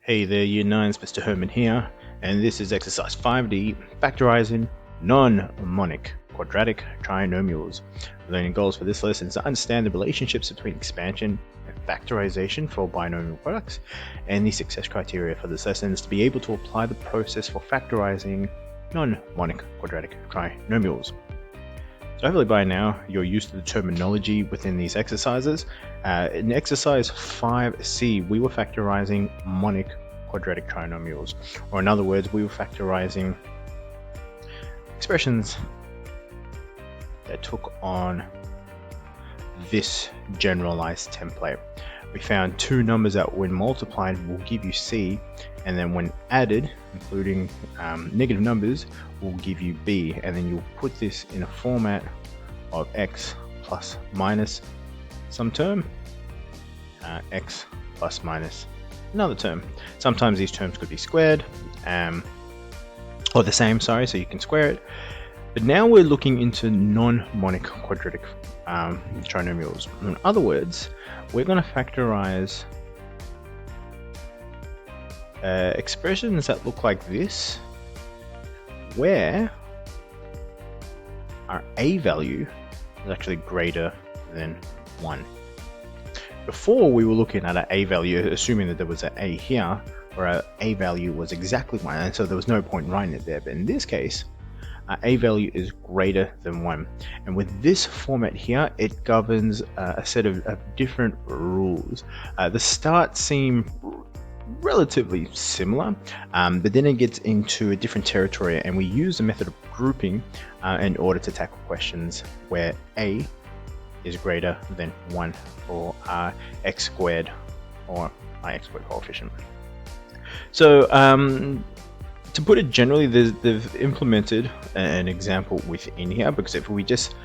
Hey there, Year 9's Mr. Herman here, and this is exercise 5D, Factorising non-monic quadratic trinomials. Learning goals for this lesson is to understand the relationships between expansion and factorization for binomial products, and the success criteria for this lesson is to be able to apply the process for factorizing non-monic quadratic trinomials. So hopefully by now you're used to the terminology within these exercises. In exercise 5C, we were factorizing monic quadratic trinomials, or in other words, we were factorizing expressions that took on this generalized template. We found two numbers that when multiplied will give you C, and then when added, including negative numbers, will give you B, and then you'll put this in a format of x plus minus some term, x plus minus another term. Sometimes these terms could be squared, or the same, sorry, so you can square it. But now we're looking into non-monic quadratic trinomials. In other words, we're going to factorize expressions that look like this, where our a value is actually greater than 1. Before, we were looking at an a value, assuming that there was an a here, where our a value was exactly 1, and so there was no point writing it there. But in this case, our a value is greater than 1. And with this format here, it governs a set of different rules. The start seem relatively similar, but then it gets into a different territory, and we use the method of grouping in order to tackle questions where a is greater than 1 for our x squared or our x squared coefficient. So to put it generally, they've implemented an example within here, because if we just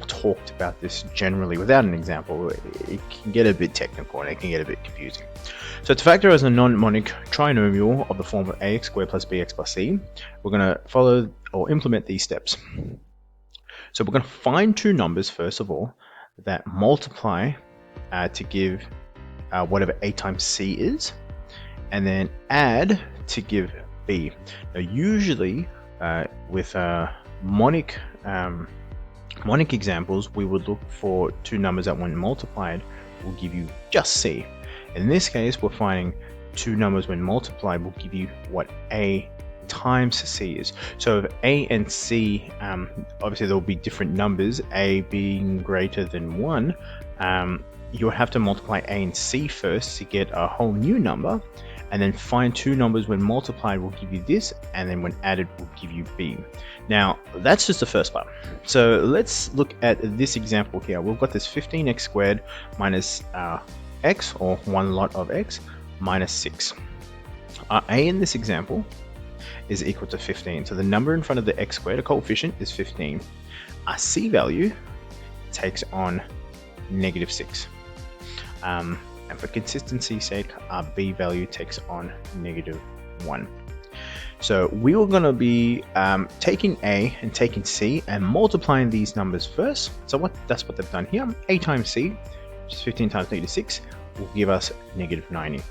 talked about this generally without an example, it can get a bit technical and it can get a bit confusing. So to factorize a non-monic trinomial of the form of ax squared plus bx plus c, we're going to follow or implement these steps. So we're going to find two numbers, first of all, that multiply to give whatever a times c is, and then add to give b. Now usually with monic examples, we would look for two numbers that when multiplied will give you just c. In this case, we're finding two numbers when multiplied will give you what a times c is. So if a and c, obviously there will be different numbers, a being greater than 1, you'll have to multiply a and c first to get a whole new number, and then find two numbers when multiplied will give you this, and then when added will give you b. Now that's just the first part. So let's look at this example here. We've got this 15x squared minus x, or one lot of x, minus 6. Our a in this example is equal to 15. So the number in front of the x squared, a coefficient, is 15. Our c value takes on negative 6. And for consistency's sake, our b value takes on negative 1. So we are going to be taking a and taking c and multiplying these numbers first. So that's what they've done here. A times c, which is 15 times negative 6, will give us negative 90.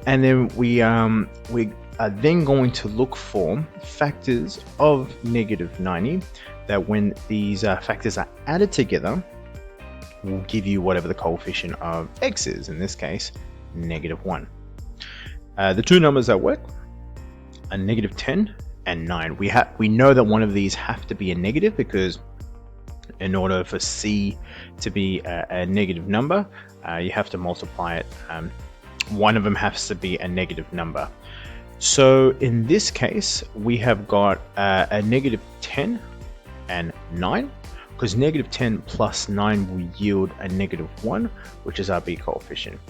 And then we are then going to look for factors of negative 90 that when these factors are added together will give you whatever the coefficient of x is, in this case negative 1. The two numbers that work are negative 10 and 9. We know that one of these have to be a negative, because in order for c to be a negative number, you have to multiply it. One of them has to be a negative number. So in this case, we have got a negative 10 and 9, because negative 10 plus 9 will yield a negative 1, which is our b coefficient.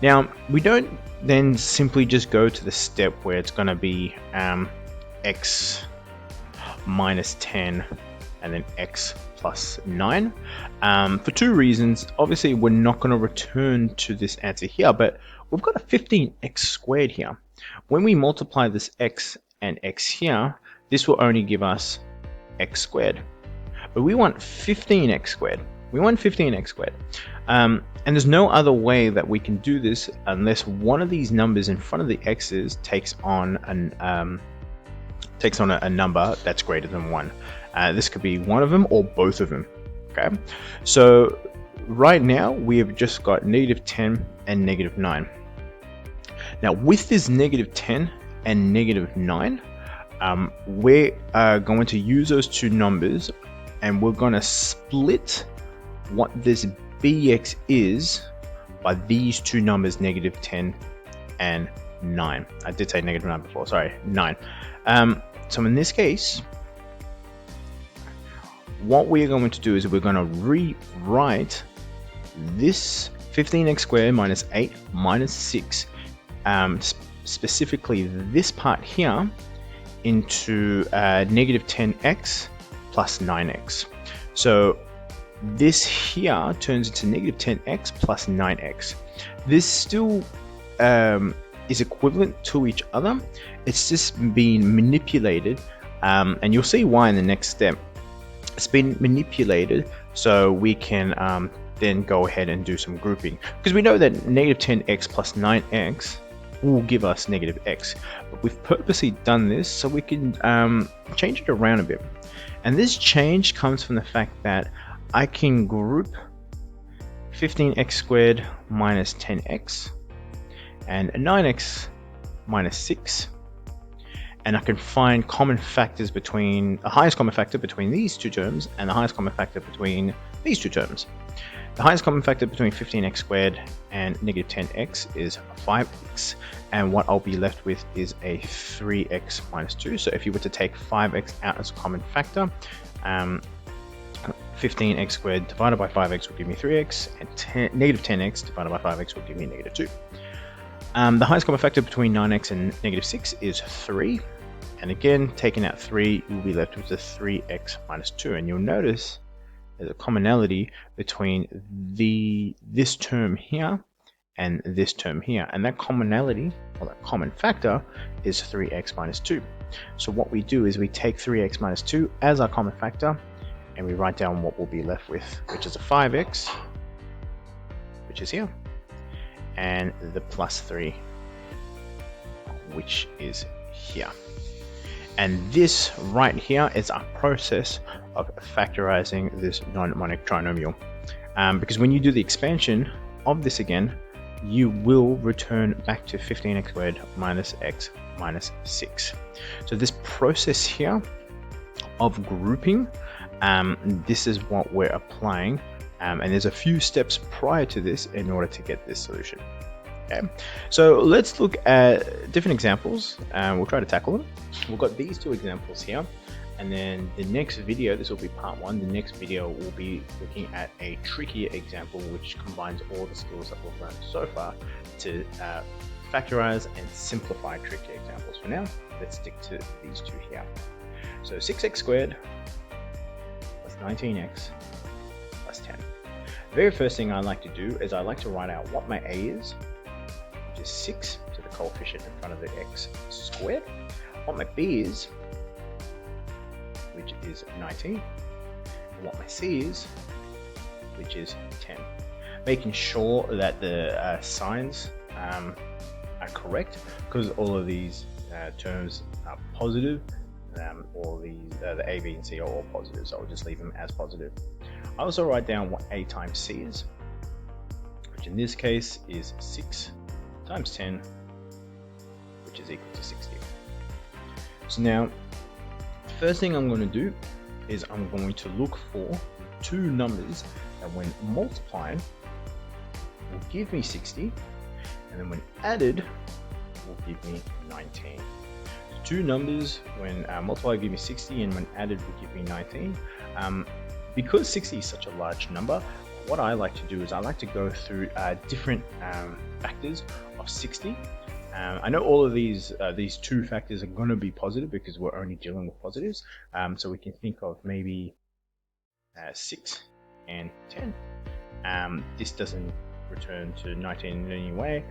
Now, we don't then simply just go to the step where it's going to be x minus 10 and then x plus 9 for two reasons. Obviously, we're not going to return to this answer here, but we've got a 15x squared here. When we multiply this x and x here, this will only give us x squared. But we want 15x squared. We want 15x squared. And there's no other way that we can do this unless one of these numbers in front of the x's takes on a number that's greater than 1. This could be one of them or both of them. Okay, so right now we have just got -10 and -9. Now with this -10 and -9, we're going to use those two numbers and we're going to split what this bx is by these two numbers, -10 and 9. I did say -9 before, sorry, 9. So in this case, what we're going to do is we're going to rewrite this 15x squared minus 8 minus 6, specifically this part here, into -10x plus 9x. So this here turns into -10x plus 9x. This still is equivalent to each other. It's just being manipulated, and you'll see why in the next step. It's been manipulated so we can then go ahead and do some grouping, because we know that -10x plus 9x will give us -x, but we've purposely done this so we can change it around a bit. And this change comes from the fact that I can group 15x squared minus 10x and 9x minus 6, and I can find common factors between the highest common factor between these two terms and the highest common factor between these two terms. The highest common factor between 15x squared and -10x is 5x, and what I'll be left with is a 3x minus 2. So if you were to take 5x out as a common factor, 15x squared divided by 5x will give me 3x, and -10x divided by 5x will give me -2. The highest common factor between 9x and -6 is 3, and again, taking out 3, you'll be left with a 3x minus 2, and you'll notice there's a commonality between this term here and this term here, and that commonality, or that common factor, is 3x minus 2. So what we do is we take 3x minus 2 as our common factor, and we write down what we'll be left with, which is a 5x, which is here, and the plus 3, which is here. And this right here is our process of factorizing this non-monic trinomial. Because when you do the expansion of this again, you will return back to 15x squared minus x minus 6. So this process here of grouping, this is what we're applying, and there's a few steps prior to this in order to get this solution. Okay, so let's look at different examples, and we'll try to tackle them. We've got these two examples here, and then the next video, this will be part 1, the next video will be looking at a trickier example which combines all the skills that we've learned so far to factorize and simplify tricky examples. For now, let's stick to these two here. So 6x squared plus 19x plus 10. The very first thing I like to do is I like to write out what my a is, which is 6 to the coefficient in front of the x squared, what my b is, which is 19, and what my c is, which is 10. Making sure that the signs are correct, because all of these terms are positive. All these, the a, b, and c are all positive, so I'll just leave them as positive. I also write down what a times c is, which in this case is 6 times 10, which is equal to 60. So now, the first thing I'm going to do is I'm going to look for two numbers that when multiplied will give me 60, and then when added will give me 19. Two numbers when multiplied give me 60, and when added will give me 19. Because 60 is such a large number, what I like to do is I like to go through different factors of 60. I know all of these two factors are going to be positive because we're only dealing with positives, so we can think of maybe 6 and 10. This doesn't return to 19 in any way.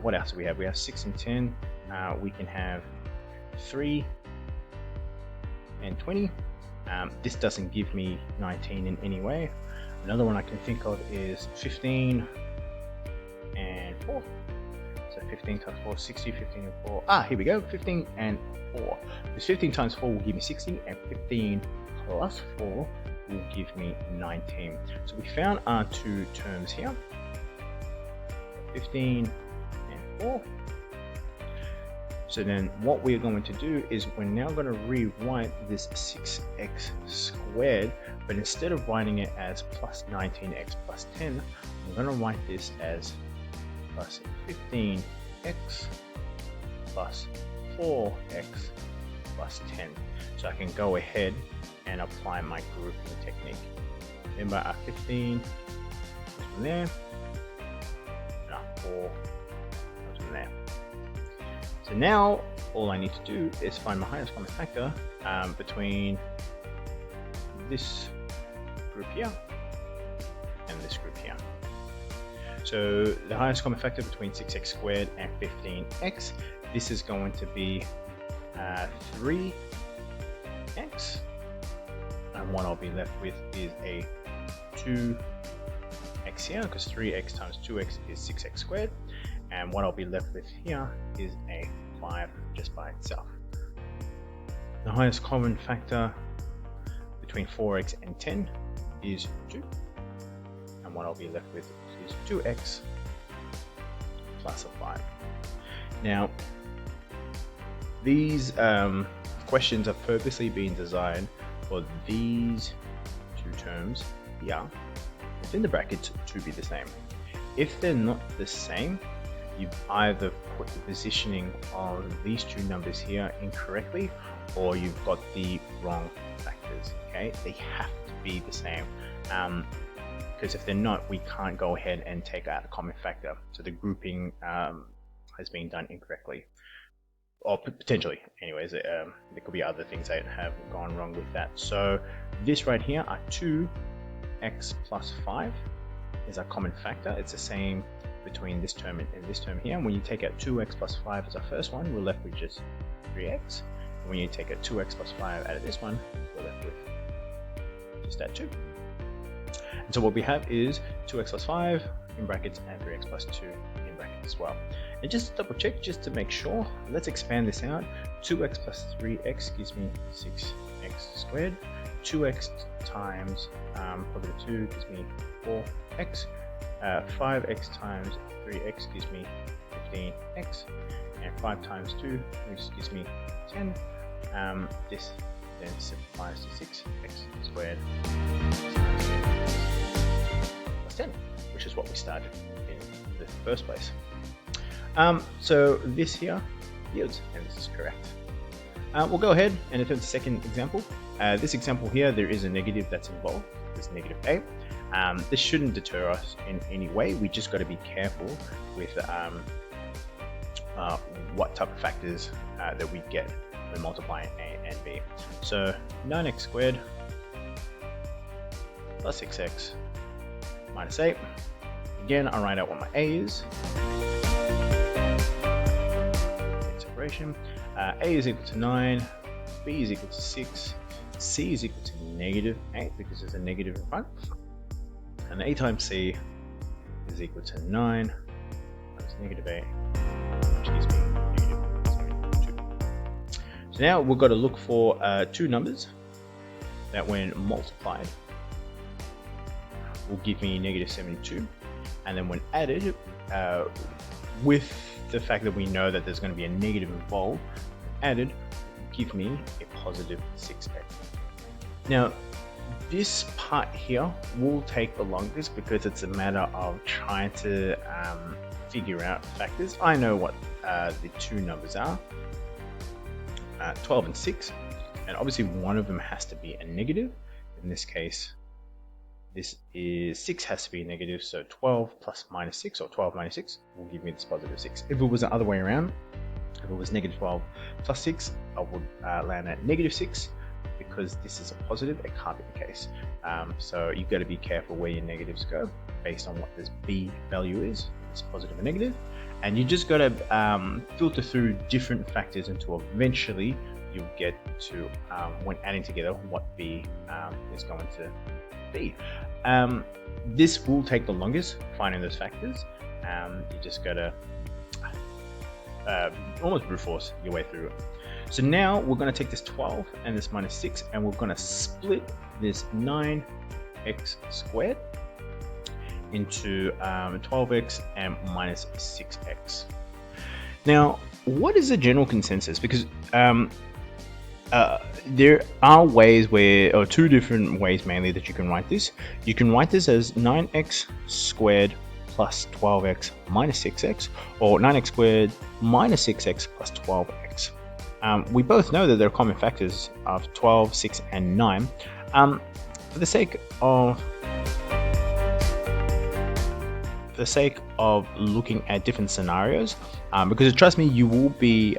What else do we have? We have 6 and 10. We can have 3 and 20. This doesn't give me 19 in any way. Another one I can think of is 15 and 4. So 15 times 4 is 60, 15 and 4. Here we go, 15 and 4. Because 15 times 4 will give me 60, and 15 plus 4 will give me 19. So we found our two terms here, 15 and 4. So then what we're going to do is we're now going to rewrite this 6x squared, but instead of writing it as plus 19x plus 10, I'm going to write this as plus 15x plus 4x plus 10. So I can go ahead and apply my grouping technique. Remember, our 15 goes from there, and our 4 goes from there. So now all I need to do is find my highest common factor between this group here and this group here. So the highest common factor between 6x squared and 15x, this is going to be 3x, and what I'll be left with is a 2x here, because 3x times 2x is 6x squared, and what I'll be left with here is a 5 just by itself. The highest common factor between 4x and 10 is 2, and what I'll be left with is 2x plus a 5. Now these questions have purposely been designed for these two terms here within the brackets to be the same. If they're not the same, you've either put the positioning of these two numbers here incorrectly, or you've got the wrong factors. Okay, they have to be the same, because if they're not, we can't go ahead and take out a common factor. So the grouping has been done incorrectly, or potentially. Anyways, there could be other things that have gone wrong with that. So this right here, are 2x plus 5 is our common factor. It's the same between this term and this term here. And when you take out 2x plus 5 as our first one, we're left with just 3x. And when you take out 2x plus 5 out of this one, we're left with just that 2. And so what we have is 2x plus 5 in brackets and 3x plus 2 in brackets as well. And just double check, just to make sure, let's expand this out. 2x plus 3x gives me 6x squared. 2x times positive 2 gives me 4x. 5x times 3x gives me 15x, and 5 times 2 which gives me 10. This then simplifies to 6x squared plus 10, which is what we started in the first place. So this here yields, and this is correct. We'll go ahead and attempt the second example. This example here, there is a negative that's involved. It's negative a. This shouldn't deter us in any way. We just got to be careful with what type of factors that we get when multiplying a and b. So 9x squared plus 6x minus 8. Again, I'll write out what my a is. Separation. A is equal to 9, b is equal to 6, c is equal to negative 8 because there's a negative in front. And a times c is equal to 9 times negative a, which gives me negative 72. So now we've got to look for two numbers that when multiplied will give me negative 72, and then when added with the fact that we know that there's going to be a negative involved, added will give me a positive 6x. Now this part here will take the longest because it's a matter of trying to figure out factors. I know what the two numbers are, 12 and 6, and obviously one of them has to be a negative. In this case, this is 6 has to be negative, so 12 plus minus 6, or 12 minus 6, will give me this positive 6. If it was the other way around, if it was negative 12 plus 6, I would land at negative 6. Because this is a positive, it can't be the case. So you've got to be careful where your negatives go based on what this b value is. It's positive and negative, and you just got to filter through different factors until eventually you'll get to when adding together what b is going to b. This will take the longest, finding those factors. You just gotta almost brute force your way through it. So now we're going to take this 12 and this minus 6, and we're going to split this 9x squared into 12x and minus 6x. Now, what is the general consensus? Because there are ways or two different ways mainly that you can write this. You can write this as 9x squared plus 12x minus 6x, or 9x squared minus 6x plus 12x. We both know that there are common factors of 12, 6, and 9. For the sake of looking at different scenarios, because trust me, you will be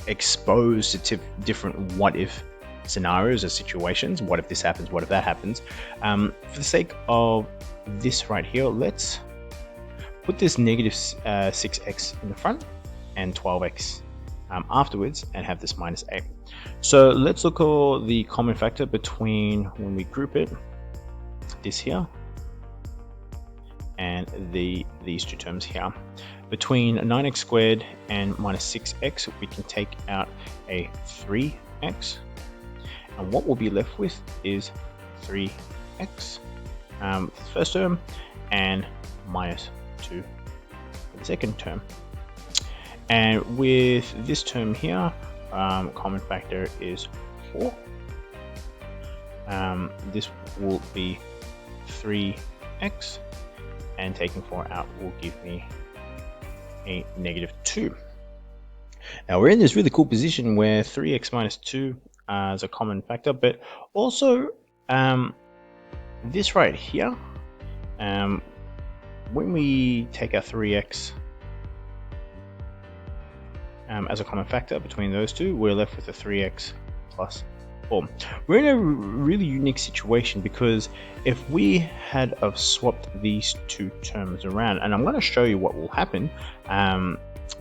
exposed to different what if scenarios or situations. What if this happens? What if that happens? For the sake of this right here, let's put this negative 6x in the front and 12x afterwards, and have this minus 8. So let's look at the common factor between, when we group it, this here and these two terms here. Between 9x squared and minus 6x, we can take out a 3x, and what we'll be left with is 3x for the first term and minus 2 for the second term. And with this term here, common factor is 4. This will be 3x, and taking 4 out will give me a negative 2. Now we're in this really cool position where 3x minus 2 is a common factor, but also this right here, when we take our 3x as a common factor between those two, we're left with a 3x plus 4. We're in a really unique situation, because if we had swapped these two terms around, and I'm going to show you what will happen,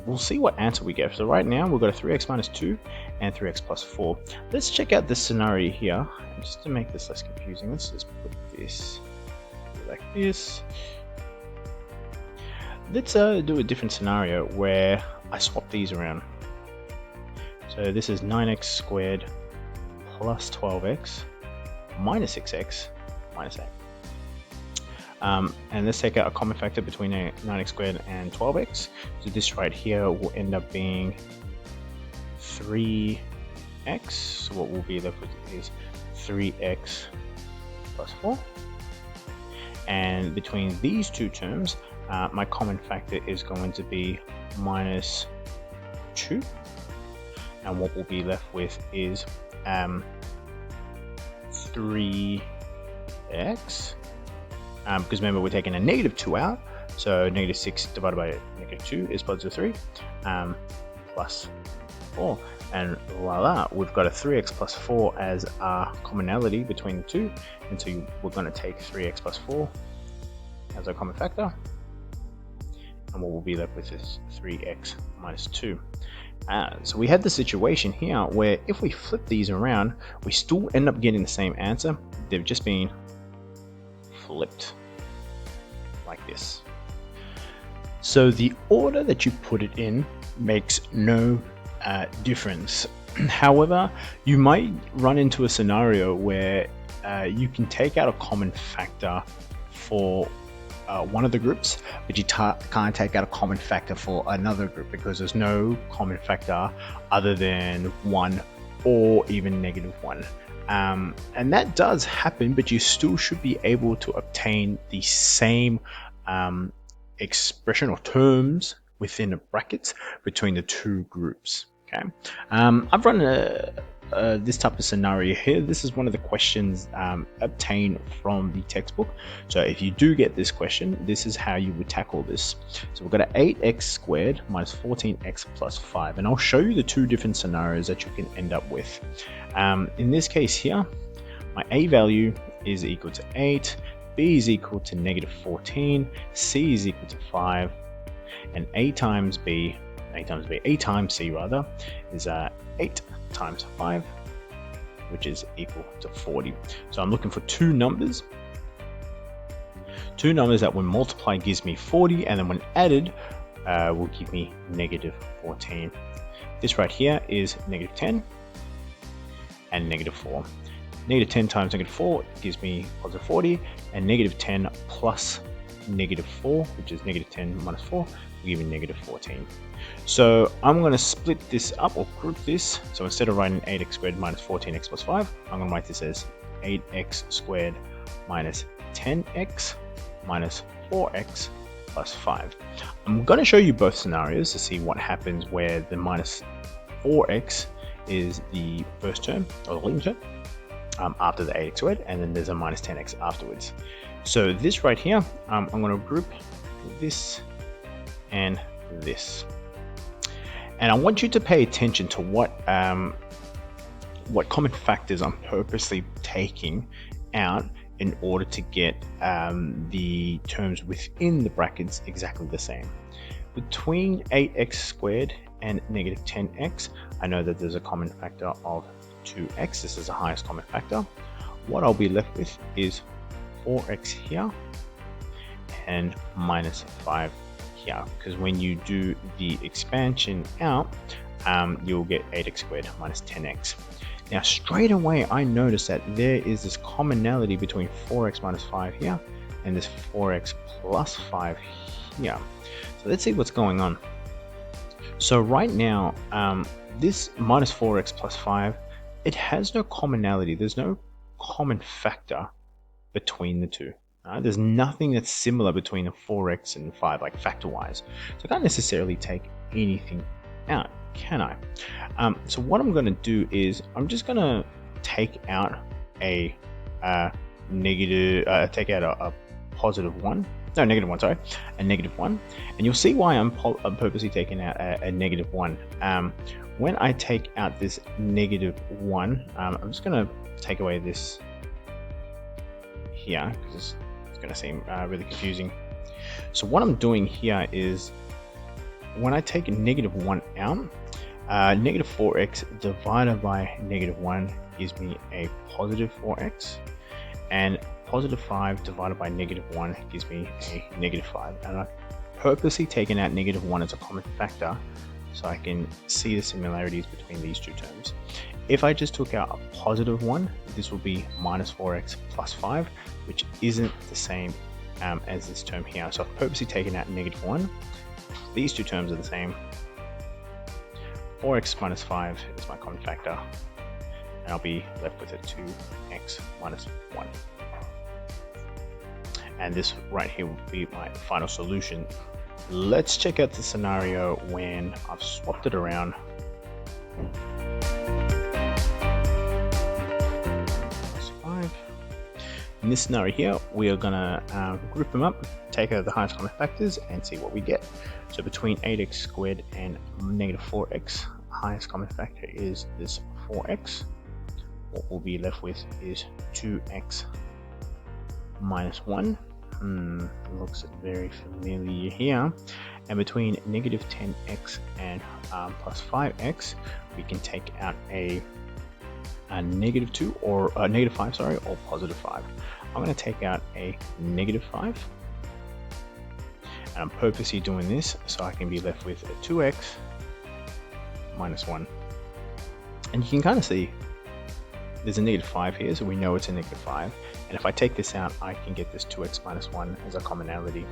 we'll see what answer we get. So right now we've got a 3x minus 2 and 3x plus 4. Let's check out this scenario here, and just to make this less confusing, let's just put this like this. Let's do a different scenario where I swap these around. So this is 9x squared plus 12x minus 6x minus 8. And let's take out a common factor between 9x squared and 12x. So this right here will end up being 3x. So what we'll be left with is 3x plus 4. And between these two terms, my common factor is going to be minus 2. And what we'll be left with is 3x. Because remember, we're taking a negative 2 out, so negative 6 divided by negative 2 is positive 3, plus 4, and voila, we've got a 3x plus 4 as our commonality between the two, and so we're going to take 3x plus 4 as our common factor, and what we'll be left with is 3x minus 2. So we had the situation here where if we flip these around, we still end up getting the same answer. They've just been flipped like this. So the order that you put it in makes no difference. However, you might run into a scenario where you can take out a common factor for one of the groups, but you can't take out a common factor for another group, because there's no common factor other than 1 or even negative 1. And that does happen, but you still should be able to obtain the same expression or terms within the brackets between the two groups. Okay, I've run this type of scenario here. This is one of the questions obtained from the textbook. So if you do get this question, this is how you would tackle this. So we've got an 8x squared minus 14x plus 5, and I'll show you the two different scenarios that you can end up with. In this case here, my a value is equal to 8, b is equal to negative 14, c is equal to 5, and a times c rather is 8 times 5, which is equal to 40. So I'm looking for two numbers that when multiplied gives me 40, and then when added will give me negative 14. This right here is negative 10 and negative 4. Negative 10 times negative 4 gives me positive 40, and negative 10 plus negative 4, which is negative 10 minus 4, will give me negative 14. So I'm going to split this up or group this. So instead of writing 8x squared minus 14x plus 5, I'm going to write this as 8x squared minus 10x minus 4x plus 5. I'm going to show you both scenarios to see what happens where the minus 4x is the first term, or the leading term, after the 8x squared, and then there's a minus 10x afterwards. So this right here, I'm going to group this and this. And I want you to pay attention to what common factors I'm purposely taking out in order to get the terms within the brackets exactly the same. Between 8x squared and negative 10x, I know that there's a common factor of 2x. This is the highest common factor. What I'll be left with is 4x here and minus 5 here, because when you do the expansion out, you'll get 8x squared minus 10x. Now straight away I notice that there is this commonality between 4x minus 5 here and this 4x plus 5 here. So let's see what's going on. So right now, this minus 4x plus 5, it has no commonality. There's no common factor between the two. There's nothing that's similar between the 4x and 5, like factor-wise. So I can't necessarily take anything out, can I? So what I'm going to do is I'm just going to take out a negative, a positive 1. No, negative 1, sorry. A negative 1. And you'll see why I'm purposely taking out a negative 1. When I take out this negative 1, I'm just going to take away this here, because it's going to seem really confusing. So what I'm doing here is, when I take negative 1 out, negative 4x divided by negative 1 gives me a positive 4x, and positive 5 divided by negative 1 gives me a negative 5. And I've purposely taken out negative 1 as a common factor so I can see the similarities between these two terms. If I just took out a positive 1, this will be minus 4x plus 5, which isn't the same as this term here. So I've purposely taken out negative 1. These two terms are the same. 4x minus 5 is my common factor, and I'll be left with a 2x minus 1. And this right here will be my final solution. Let's check out the scenario when I've swapped it around. In this scenario here, we are going to group them up, take out the highest common factors, and see what we get. So between 8x squared and negative 4x, highest common factor is this 4x. What we'll be left with is 2x minus 1. Looks very familiar here. And between negative 10x and plus 5x, we can take out a negative 2 or negative 5, sorry, or positive 5. I'm going to take out a negative 5, and I'm purposely doing this so I can be left with a 2x minus 1. And you can kind of see there's a negative 5 here, so we know it's a negative 5. And if I take this out, I can get this 2x minus 1 as a commonality.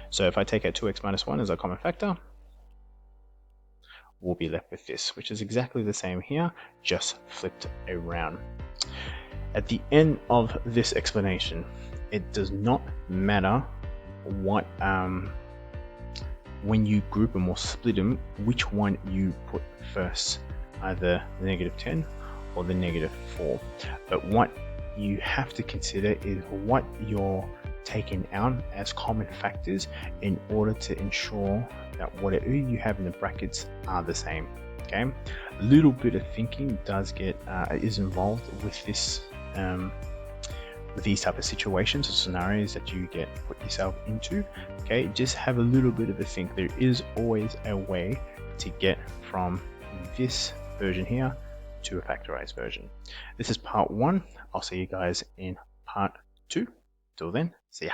So if I take out 2x minus 1 as a common factor, we'll be left with this, which is exactly the same here, just flipped around. At the end of this explanation, it does not matter what, when you group them or split them, which one you put first, either the negative 10 or the negative 4. But what you have to consider is what you're taken out as common factors in order to ensure that whatever you have in the brackets are the same. Okay, a little bit of thinking is involved with this, with these type of situations or scenarios that you put yourself into. Okay, just have a little bit of a think. There is always a way to get from this version here to a factorized version. This is part 1. I'll see you guys in part 2. Till then, see ya.